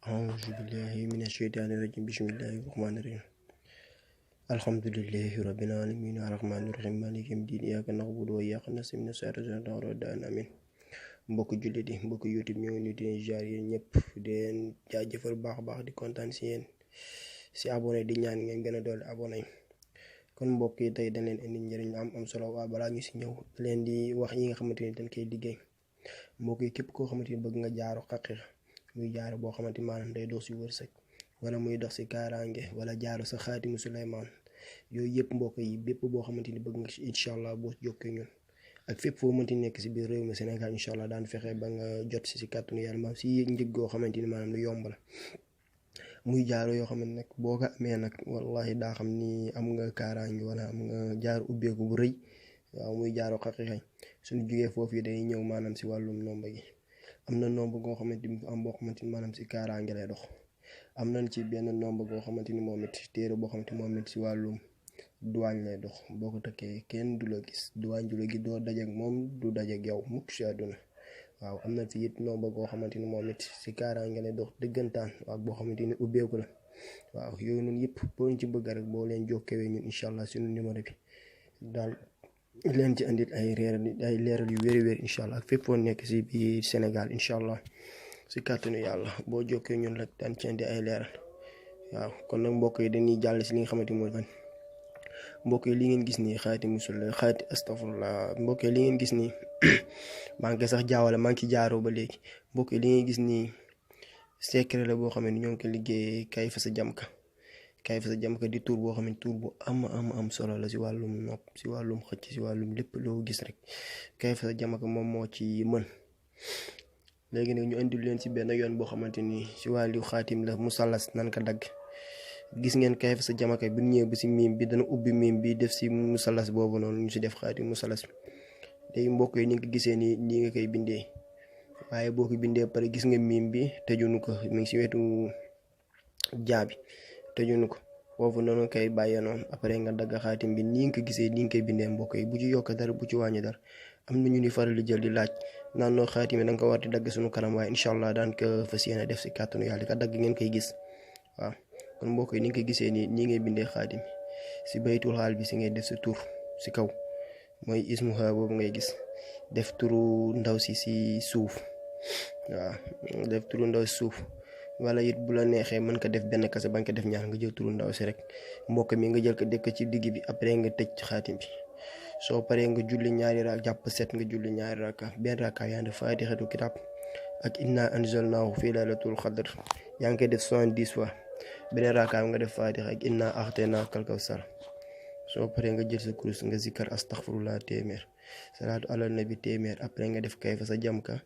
أعوذ بالله من الشيطان الرجيم بسم الله الرحمن الرحيم الحمد لله رب العالمين الرحمن الرحيم مالك يوم الدين إياك نعبد وإياك نستعين صراط الذين آمين mbokk jullit yi mbokk YouTube ñoo ngi di jaar yéen ñëpp di leen jaajëfal baax di kontaan si yéen si abonné di ñaan ngeen gën a doole abonné kon mbokk yi tey dañ leen indi njëriñ am solo waa balaa ñu si ñëw leen di wax yi nga xamante ni dañ koy liggéey mbokk yi képp koo xamante ni bëgg nga jaaru xaqiiqa muy jaaru boo xamante ni maanaam day dox si wërsëg wala muy dox si kaaraange wala jaaru sa xaatimu Suleymaan yooyu yëpp mbokk yi bépp boo xamante ni bëgg nga si incha allah boo jokkee ñun ak fépp foo mënti nekk si biir réew mi Sénégal incha allah daan fexe ba nga jot si kàttanu yàlla maanaam si njëg goo xamante ni maanaam lu yomb la muy jaaro yoo xam ne nag boo ko amee nag wallahi daa xam ni am nga kaaraange wala am nga jaaru ubbeeku bu rëy waaw muy jaaro xaqiiqa suñu jugee foofu yi dañuy ñëw maanaam si wàllum nomba gi am na nomba goo xamante ni am boo xamante ni maanaam si kaaraange lay dox am nañ ci benn nomba goo xamante ni moom it téere boo xamante ni moom it si wàllum duwaañ lay dox boo ko tëkkee kenn du la gis duwaañ du la gis doo dajeek moom du dajeek yow mukk si àdduna waaw am na fi it nomba goo xamante ni moom it si kaaraange lay dox dëggantaan waaw boo xamante ni ubbeeku la waaw yooyu noonu yëpp boo ci bëgg rek boo leen jokkewee ñun incha allah suñu numéro bi daal leen ci andil ay leeral yu wér incha allah ak fépp foo nekk si biir Sénégal incha allah si kàttanu yàlla boo jokkee ñun rek daan ci andi ay leeral waaw kon nag mbokk yi dañuy jàll si li nga xamante ni mooy fan mbokk yi li ngeen gis nii astafurlah mbokk yi li ngeen gis nii maa ngi sax jaawale maa ngi ci jaaroo ba léegi mbokk yi li ngeen gis nii secret la boo xam ne ñoo ngi ko liggéey Kayfa sa Jamka di tur boo xam ne tur bu am solo la si wàllum nopp si wàllum xëcc si wàllum lépp loo gis rek Kayfa sa Jamka moom moo ci mën léegi nag ñu indil leen si benn yoon boo xamante ni si wàllu xaatim la musalas nan ko dagg gis ngeen Kayfa sa Jamka bi ñëwee ba si miim bi dana ubbi miim bi def si musalas boobu noonu ñu si def xaatim musalas léegi mbokk yi ni nga ko gisee nii nii nga koy bindee waaye boo ko bindee pare gis nga miim bi tëjunu ko mi ngi si wetu jaabi tëjunu ko foofu noonu koy bàyyee noonu après nga dagg xaatim bi nii nga ko gisee nii nga koy bindee mbokk yi bu ci yokk dara bu ci wàññi dara am na ñu ni faral di jël di laaj naan noo xaatim yi da nga ko war di dagg suñu kanam waaye incha allah daan ko fas yéene def si kàttanu yàlla di ko dagg ngeen koy gis waaw kon mbokk yi ni nga ko gisee nii ngay bindee xaatim si baytul xaal bi si ngay def sa tur si kaw mooy ismuha boobu ngay gis def turu ndaw si suuf waaw def turu ndaw si suuf wala it bu la neexee mën ko def benn kase bañ ko def ñaar nga jël turu ndaw si rek mbokk mi nga jël ko def ko ci digg bi après nga tëj xaatim bi soo paree nga julli ñaari raak jàpp set nga julli ñaari raaka benn raaka yaa ngi def faatixatu kitaab ak inna anzalnaahu fi laylatul qadr yaa ngi koy def 70 fois beneen raaka nga def faatixa ak inna axtaynaakal kawsar soo paree nga jël sa kurus nga zikkar astaghfirullah téeméer salaatu ala nabi téeméer après nga def Kayfa sa Jamka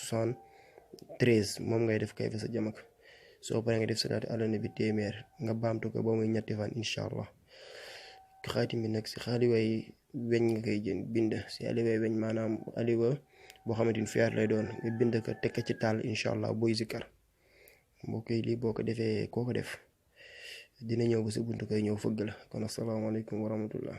1173 moom ngay def Kayfa sa Jamka soo paree nga def salaatu ala nabi téeméer nga baamtu ko ba muy ñetti fan incha allah xaatim bi nag si xaaliway weñ nga koy bind si aliway weñ maanaam aliwa boo xamante ni feer lay doon nga bind ko teg ko ci taal incha allah booy zikkar mbokk yi lii boo ko defee koo ko def dina ñëw ba sa buntu koy ñëw fëgg la kon asalaamaaleykum wa rahmatullah